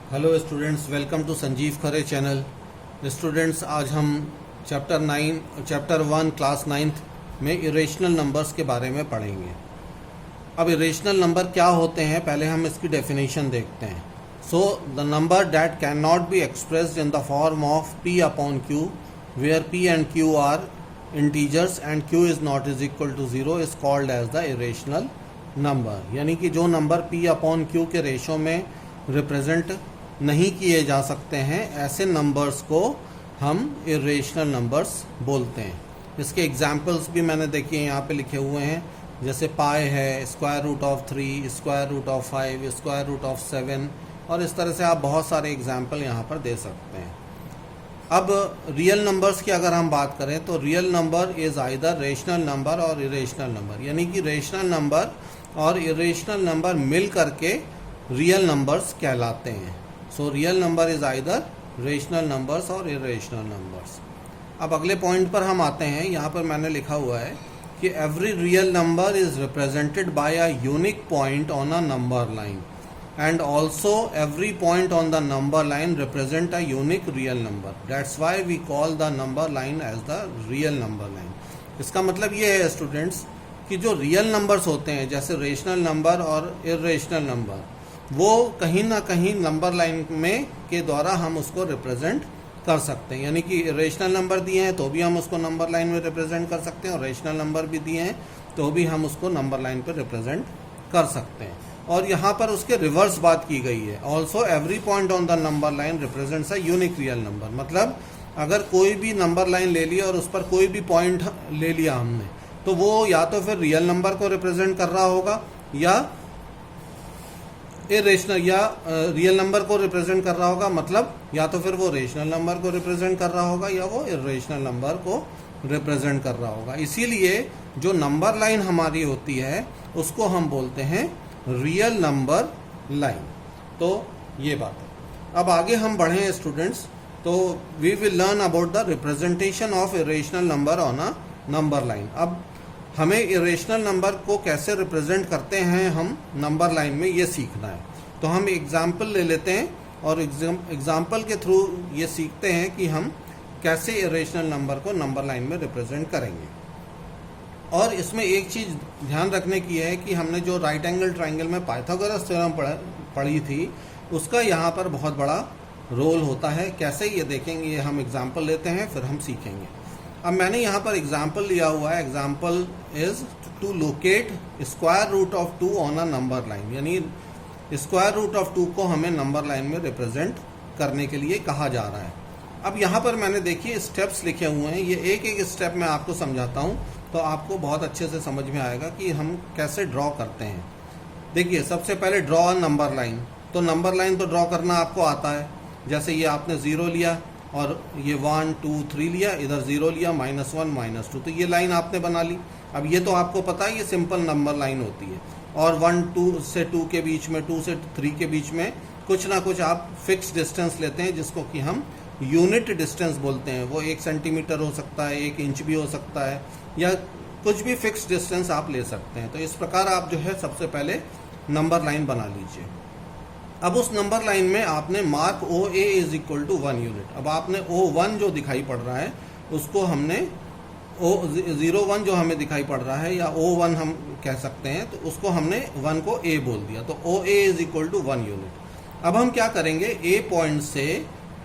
Hello students, welcome to Sanjeev Khare channel. Students, आज हम chapter 1 class 9th में इरेशनल नंबर्स के बारे में पढ़ेंगे। अब इरेशनल नंबर क्या होते हैं, पहले हम इसकी डेफिनेशन देखते हैं। So the number that can not be expressed in the form of p upon q where p and q are integers and q is not is equal to 0 is called as the irrational number. यानी कि जो number p upon q के ratio में represent नहीं किए जा सकते हैं, ऐसे नंबर्स को हम इरेशनल नंबर्स बोलते हैं। इसके एग्जाम्पल्स भी मैंने देखिए यहाँ पे लिखे हुए हैं, जैसे पाई है, square root of 3, square root of 5, square root of 7, और इस तरह से आप बहुत सारे एग्जाम्पल यहाँ पर दे सकते हैं। अब रियल नंबर्स की अगर हम बात करें तो real number is either rational number और इरेशनल नंबर, यानी कि रेशनल नंबर और इरेशनल नंबर मिल करके रियल नंबर्स कहलाते हैं। So real number is either rational numbers और इरेशनल नंबर्स। अब अगले पॉइंट पर हम आते हैं। यहाँ पर मैंने लिखा हुआ है कि every real number is represented by a unique point on a number line and also every point on the number line represent a unique real number. That's why we call the number line as the real number line. इसका मतलब ये है students कि जो real numbers होते हैं, जैसे rational number और इरेशनल नंबर, वो कहीं ना कहीं नंबर लाइन में के द्वारा हम उसको रिप्रेजेंट कर सकते हैं। यानी कि रेशनल नंबर दिए हैं तो भी हम उसको नंबर लाइन में रिप्रेजेंट कर सकते हैं, और रेशनल नंबर भी दिए हैं तो भी हम उसको नंबर लाइन पर रिप्रेजेंट कर सकते हैं। और यहाँ पर उसके रिवर्स बात की गई है, also every point on the number line represents a unique real number. मतलब अगर कोई भी नंबर लाइन ले लिया और उस पर कोई भी पॉइंट ले लिया हमने, तो वो या तो फिर रियल नंबर को रिप्रेजेंट कर रहा होगा या इरेशनल या रियल नंबर को रिप्रेजेंट कर रहा होगा। मतलब या तो फिर वो रेशनल नंबर को रिप्रेजेंट कर रहा होगा या वो इरेशनल नंबर को रिप्रेजेंट कर रहा होगा। इसीलिए जो नंबर लाइन हमारी होती है उसको हम बोलते हैं रियल नंबर लाइन। तो ये बात है। अब आगे हम बढ़ें स्टूडेंट्स, तो we will learn about the representation of irrational number on a number line. अब हमें इरेशनल नंबर को कैसे रिप्रेजेंट करते हैं हम नंबर लाइन में, ये सीखना है। तो हम एग्जाम्पल ले लेते हैं और एग्जाम्पल के थ्रू ये सीखते हैं कि हम कैसे इरेशनल नंबर को नंबर लाइन में रिप्रेजेंट करेंगे। और इसमें एक चीज़ ध्यान रखने की है कि हमने जो राइट एंगल ट्राइंगल में पाइथागोरस थ्योरम पढ़ी थी, उसका यहाँ पर बहुत बड़ा रोल होता है। कैसे, ये देखेंगे, ये हम एग्जाम्पल लेते हैं फिर हम सीखेंगे। अब मैंने यहाँ पर एग्जाम्पल लिया हुआ है। Example is to locate square root of 2 on a number line. यानी स्क्वायर रूट ऑफ 2 को हमें नंबर लाइन में रिप्रेजेंट करने के लिए कहा जा रहा है। अब यहाँ पर मैंने देखिए स्टेप्स लिखे हुए हैं, ये एक एक स्टेप मैं आपको समझाता हूँ तो आपको बहुत अच्छे से समझ में आएगा कि हम कैसे ड्रॉ करते हैं। देखिए, सबसे पहले ड्रॉ अ नंबर लाइन। तो नंबर लाइन तो ड्रॉ करना आपको आता है। जैसे ये आपने 0 लिया और ये 1 2 3 लिया, इधर 0 लिया, -1 -2, तो ये लाइन आपने बना ली। अब ये तो आपको पता है ये सिंपल नंबर लाइन होती है, और 1 2 से 2 के बीच में, 2 से 3 के बीच में कुछ ना कुछ आप फिक्स डिस्टेंस लेते हैं, जिसको कि हम यूनिट डिस्टेंस बोलते हैं। वो 1 सेंटीमीटर हो सकता है, 1 इंच भी हो सकता है, या कुछ भी फिक्स डिस्टेंस आप ले सकते हैं। तो इस प्रकार आप जो है सबसे पहले नंबर लाइन बना लीजिए। अब उस नंबर लाइन में आपने mark OA is equal to 1 unit. अब आपने O1 जो दिखाई पड़ रहा है उसको हमने O01 जो हमें दिखाई पड़ रहा है, या O1 हम कह सकते हैं, तो उसको हमने 1 को A बोल दिया। तो OA is equal to 1 unit. अब हम क्या करेंगे, A पॉइंट से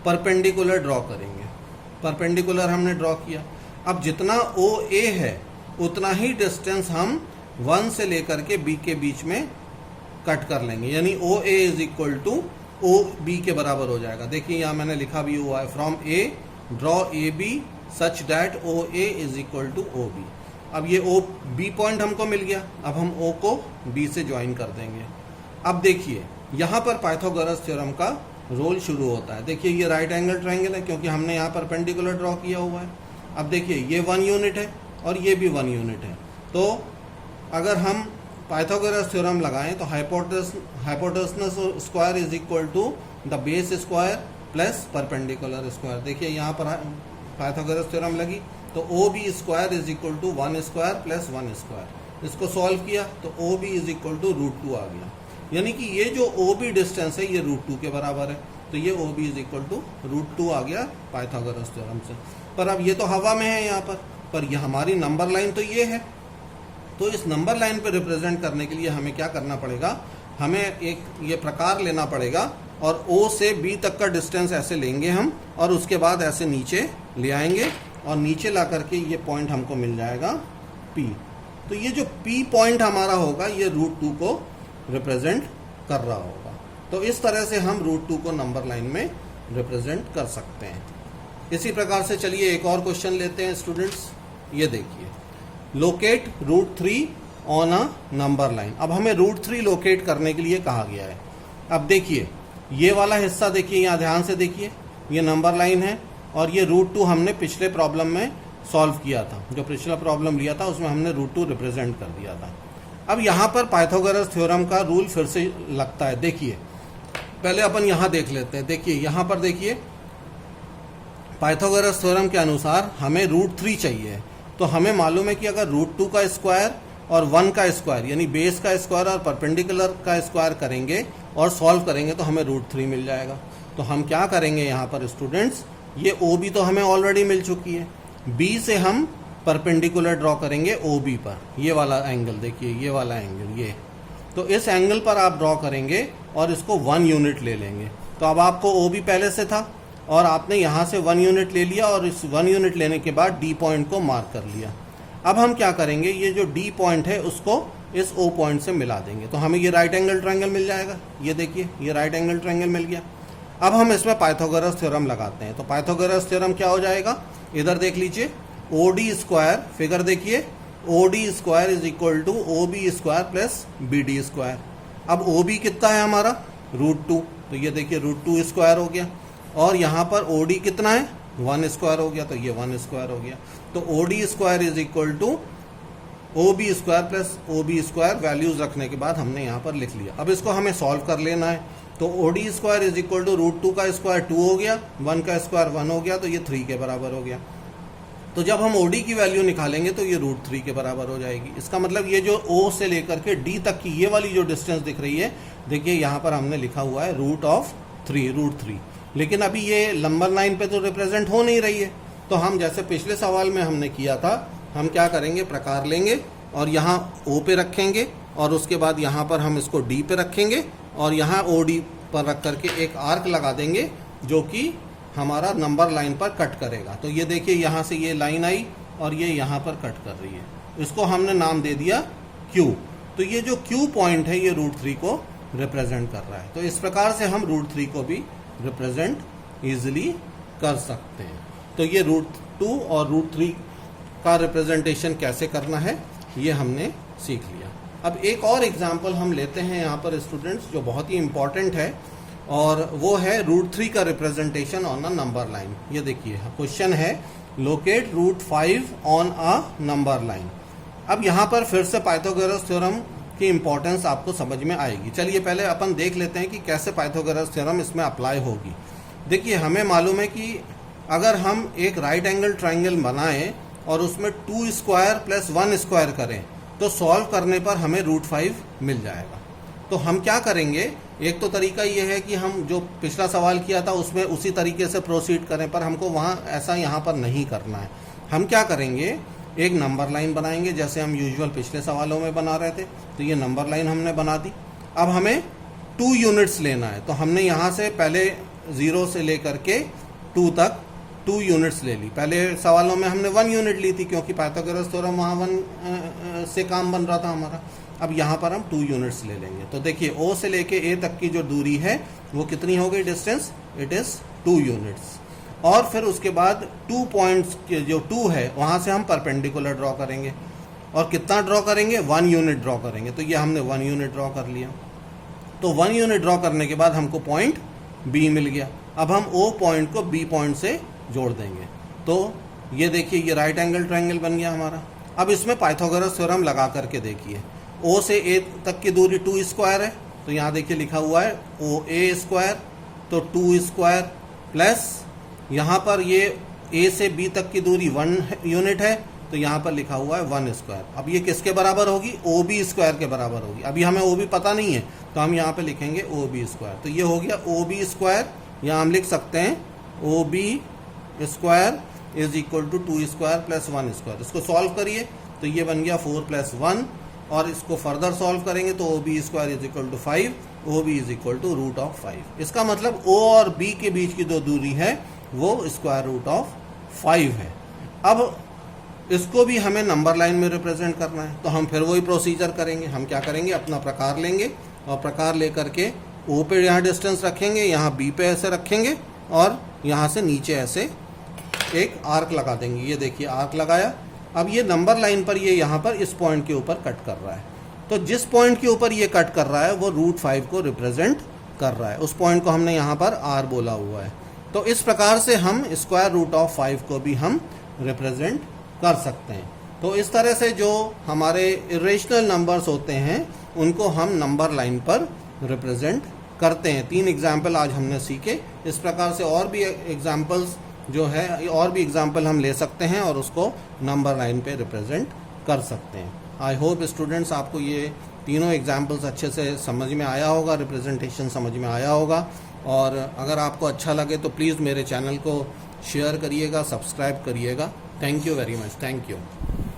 परपेंडिकुलर ड्रॉ करेंगे। परपेंडिकुलर हमने ड्रॉ किया। अब जितना OA है उतना ही डिस्टेंस हम 1 से लेकर के B के बीच में कट कर लेंगे। यानी OA is equal to OB के बराबर हो जाएगा। देखिए यहाँ मैंने लिखा भी हुआ है, from A draw AB such that OA is equal to OB। अब ये OB पॉइंट हमको मिल गया। अब हम O को B से ज्वाइन कर देंगे। अब देखिए यहाँ पर पाइथागोरस थ्योरम का रोल शुरू होता है। देखिए ये राइट एंगल ट्राइंगल है क्योंकि हमने यहाँ परपेंडिकुलर ड्रॉ किया हुआ है। अब देखिए ये 1 यूनिट है और ये भी 1 यूनिट है। तो अगर हम पाइथागोरस थ्योरम लगाएं तो hypotenuse square is equal to the base square plus perpendicular square. देखिए यहाँ पर पाइथागोरस थ्योरम लगी तो OB square is equal to 1 square plus 1 square. इसको सॉल्व किया तो OB इज इक्वल टू √2 आ गया। यानी कि ये जो ओ बी डिस्टेंस है ये √2 के बराबर है, तो ये O B is equal to √2 आ गया पाइथागोरस थ्योरम से। पर अब ये तो हवा में है यहाँ पर ये हमारी नंबर लाइन तो ये है, तो इस नंबर लाइन पे रिप्रेजेंट करने के लिए हमें क्या करना पड़ेगा, हमें एक ये प्रकार लेना पड़ेगा और O से B तक का डिस्टेंस ऐसे लेंगे हम और उसके बाद ऐसे नीचे ले आएंगे और नीचे ला करके ये पॉइंट हमको मिल जाएगा P। तो ये जो P पॉइंट हमारा होगा ये √2 को रिप्रेजेंट कर रहा होगा। तो इस तरह से हम √2 को नंबर लाइन में रिप्रेजेंट कर सकते हैं। इसी प्रकार से चलिए एक और क्वेश्चन लेते हैं स्टूडेंट्स। ये देखिए, locate √3 on a number line. अब हमें √3 लोकेट करने के लिए कहा गया है। अब देखिए ये वाला हिस्सा देखिए, यहाँ ध्यान से देखिए, ये नंबर लाइन है और ये √2 हमने पिछले प्रॉब्लम में सॉल्व किया था, जो पिछला प्रॉब्लम लिया था उसमें हमने √2 रिप्रेजेंट कर दिया था। अब यहाँ पर पाइथागोरस थ्योरम का रूल फिर से लगता है। देखिए पहले अपन यहाँ देख लेते हैं। देखिए यहाँ पर देखिए, पाइथागोरस थ्योरम के अनुसार हमें √3 चाहिए, तो हमें मालूम है कि अगर √2 का स्क्वायर और 1 का स्क्वायर यानी बेस का स्क्वायर और परपेंडिकुलर का स्क्वायर करेंगे और सॉल्व करेंगे तो हमें √3 मिल जाएगा। तो हम क्या करेंगे यहाँ पर स्टूडेंट्स, ये ओ बी तो हमें ऑलरेडी मिल चुकी है, बी से हम परपेंडिकुलर ड्रॉ करेंगे ओ बी पर। ये वाला एंगल देखिए, ये वाला एंगल ये, तो इस एंगल पर आप ड्रॉ करेंगे और इसको 1 यूनिट ले लेंगे। तो अब आपको ओ बी पहले से था और आपने यहाँ से 1 यूनिट ले लिया और इस 1 यूनिट लेने के बाद डी पॉइंट को मार्क कर लिया। अब हम क्या करेंगे, ये जो डी पॉइंट है उसको इस ओ पॉइंट से मिला देंगे, तो हमें ये राइट एंगल ट्रायंगल मिल जाएगा। ये देखिए ये राइट एंगल ट्रायंगल मिल गया। अब हम इसमें पाइथागोरस थ्योरम लगाते हैं। तो पाइथागोरस थ्योरम क्या हो जाएगा, इधर देख लीजिए, ओ डी स्क्वायर, फिगर देखिए, O D square is equal to O B square plus B D square. अब ओ बी कितना है हमारा √2, तो ये देखिए √2 स्क्वायर हो गया और यहाँ पर ओ डी कितना है 1 स्क्वायर हो गया, तो ये 1 स्क्वायर हो गया। तो O D square is equal to O B square plus O B square, values रखने के बाद हमने यहाँ पर लिख लिया। अब इसको हमें सॉल्व कर लेना है। तो O D square is equal to √2 का स्क्वायर 2 हो गया, 1 का स्क्वायर 1 हो गया, तो ये 3 के बराबर हो गया। तो जब हम ओ डी की वैल्यू निकालेंगे तो ये √3 के बराबर हो जाएगी। इसका मतलब ये जो ओ से लेकर के डी तक की ये वाली जो डिस्टेंस दिख रही है, देखिए यहाँ पर हमने लिखा हुआ है √3, लेकिन अभी ये नंबर लाइन पे तो रिप्रेजेंट हो नहीं रही है। तो हम जैसे पिछले सवाल में हमने किया था, हम क्या करेंगे, प्रकार लेंगे और यहाँ ओ पे रखेंगे और उसके बाद यहाँ पर हम इसको डी पे रखेंगे और यहाँ ओ डी पर रख करके एक आर्क लगा देंगे जो कि हमारा नंबर लाइन पर कट करेगा। तो ये देखिए यहाँ से ये लाइन आई और ये यहाँ पर कट कर रही है, इसको हमने नाम दे दिया Q। तो ये जो Q पॉइंट है ये √3 को रिप्रेजेंट कर रहा है। तो इस प्रकार से हम √3 को भी रिप्रेजेंट इजीली कर सकते हैं। तो ये √2 और √3 का रिप्रेजेंटेशन कैसे करना है ये हमने सीख लिया। अब एक और एग्जाम्पल हम लेते हैं यहाँ पर स्टूडेंट्स, जो बहुत ही इंपॉर्टेंट है, और वो है √3 का representation on a number line. ये देखिए क्वेश्चन है, locate √5 on a number line. अब यहाँ पर फिर से पाइथागोरस थ्योरम की इंपॉर्टेंस आपको समझ में आएगी। चलिए पहले अपन देख लेते हैं कि कैसे पाइथागोरस थ्योरम इसमें अप्लाई होगी। देखिए हमें मालूम है कि अगर हम एक राइट एंगल ट्रायंगल बनाएं और उसमें 2 स्क्वायर प्लस 1 स्क्वायर करें तो सॉल्व करने पर हमें √5 मिल जाएगा। तो हम क्या करेंगे, एक तो तरीका ये है कि हम जो पिछला सवाल किया था उसमें उसी तरीके से प्रोसीड करें, पर हमको वहाँ ऐसा यहाँ पर नहीं करना है। हम क्या करेंगे, एक नंबर लाइन बनाएंगे जैसे हम यूजुअल पिछले सवालों में बना रहे थे। तो ये नंबर लाइन हमने बना दी। अब हमें 2 यूनिट्स लेना है, तो हमने यहाँ से पहले 0 से लेकर के 2 तक 2 यूनिट्स ले ली। पहले सवालों में हमने 1 यूनिट ली थी क्योंकि पाइथागोरस थ्योरम वहाँ 1 से काम बन रहा था हमारा। अब यहाँ पर हम 2 यूनिट्स ले लेंगे। तो देखिए O से लेके A तक की जो दूरी है वो कितनी हो गई डिस्टेंस, इट इज़ 2 यूनिट्स। और फिर उसके बाद 2 पॉइंट्स के जो 2 है वहाँ से हम परपेंडिकुलर ड्रॉ करेंगे और कितना ड्रॉ करेंगे, 1 यूनिट ड्रॉ करेंगे। तो ये हमने 1 यूनिट ड्रॉ कर लिया। तो 1 यूनिट ड्रॉ करने के बाद हमको पॉइंट B मिल गया। अब हम O पॉइंट को B पॉइंट से जोड़ देंगे। तो ये देखिए ये राइट एंगल ट्रायंगल बन गया हमारा। अब इसमें पाइथागोरस थ्योरम लगा करके देखिए, O से A तक की दूरी 2 स्क्वायर है, तो यहाँ देखिए लिखा हुआ है OA स्क्वायर, तो 2 स्क्वायर प्लस यहाँ पर ये A से B तक की दूरी 1 यूनिट है, तो यहाँ पर लिखा हुआ है 1 स्क्वायर। अब ये किसके बराबर होगी? ओ बी स्क्वायर के बराबर होगी। अभी हमें ओ बी पता नहीं है तो हम यहाँ पे लिखेंगे ओ बी स्क्वायर। तो ये हो गया ओ बी स्क्वायर। यहाँ हम लिख सकते हैं O B square is equal to 2 square plus 1 square. इसको सॉल्व करिए तो ये बन गया 4 प्लस 1, और इसको फर्दर सॉल्व करेंगे तो O B square is equal to 5, O B is equal to root of 5। इसका मतलब ओ और बी के बीच की जो दूरी है वो स्क्वायर रूट ऑफ 5 है। अब इसको भी हमें नंबर लाइन में रिप्रेजेंट करना है, तो हम फिर वही प्रोसीजर करेंगे। हम क्या करेंगे, अपना प्रकार लेंगे और प्रकार लेकर के ओ पे यहाँ डिस्टेंस रखेंगे, यहाँ बी पे ऐसे रखेंगे और यहाँ से नीचे ऐसे एक आर्क लगा देंगे। ये देखिए आर्क लगाया। अब ये नंबर लाइन पर ये यहाँ पर इस पॉइंट के ऊपर कट कर रहा है, तो जिस पॉइंट के ऊपर ये कट कर रहा है वो रूट 5 को रिप्रेजेंट कर रहा है। उस पॉइंट को हमने यहाँ पर आर बोला हुआ है। तो इस प्रकार से हम स्क्वायर रूट ऑफ 5 को भी हम रिप्रेजेंट कर सकते हैं। तो इस तरह से जो हमारे इरेशनल नंबर्स होते हैं उनको हम नंबर लाइन पर रिप्रेजेंट करते हैं। 3 एग्जाम्पल आज हमने सीखे। इस प्रकार से और भी एग्जाम्पल्स जो है, और भी एग्जाम्पल हम ले सकते हैं और उसको नंबर लाइन पे रिप्रेजेंट कर सकते हैं। आई होप स्टूडेंट्स आपको ये तीनों एग्जाम्पल्स अच्छे से समझ में आया होगा, रिप्रेजेंटेशन समझ में आया होगा। और अगर आपको अच्छा लगे तो प्लीज़ मेरे चैनल को शेयर करिएगा, सब्सक्राइब करिएगा। Thank you very much. Thank you.